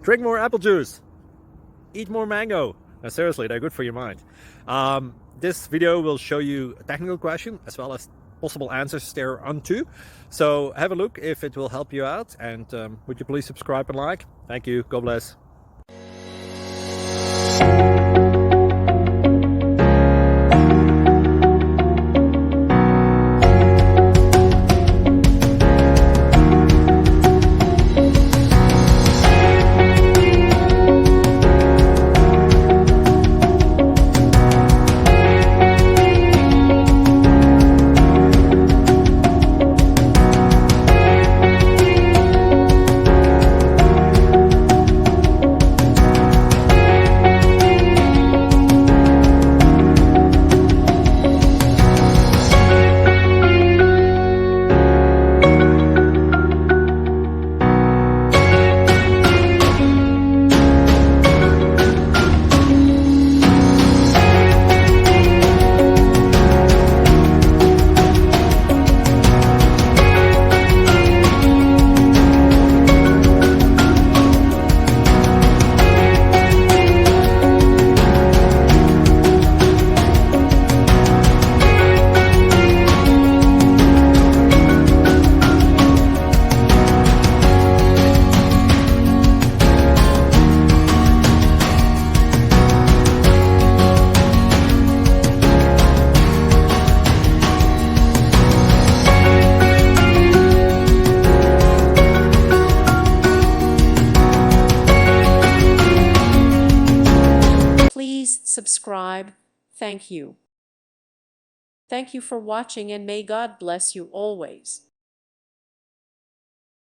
Drink more apple juice. Eat more mango. Now, seriously, they're good for your mind. This video will show you a technical question as well as possible answers thereunto. So have a look if it will help you out. And would you please subscribe and like? Thank you. God bless. Please subscribe. Thank you. Thank you for watching, and may God bless you always.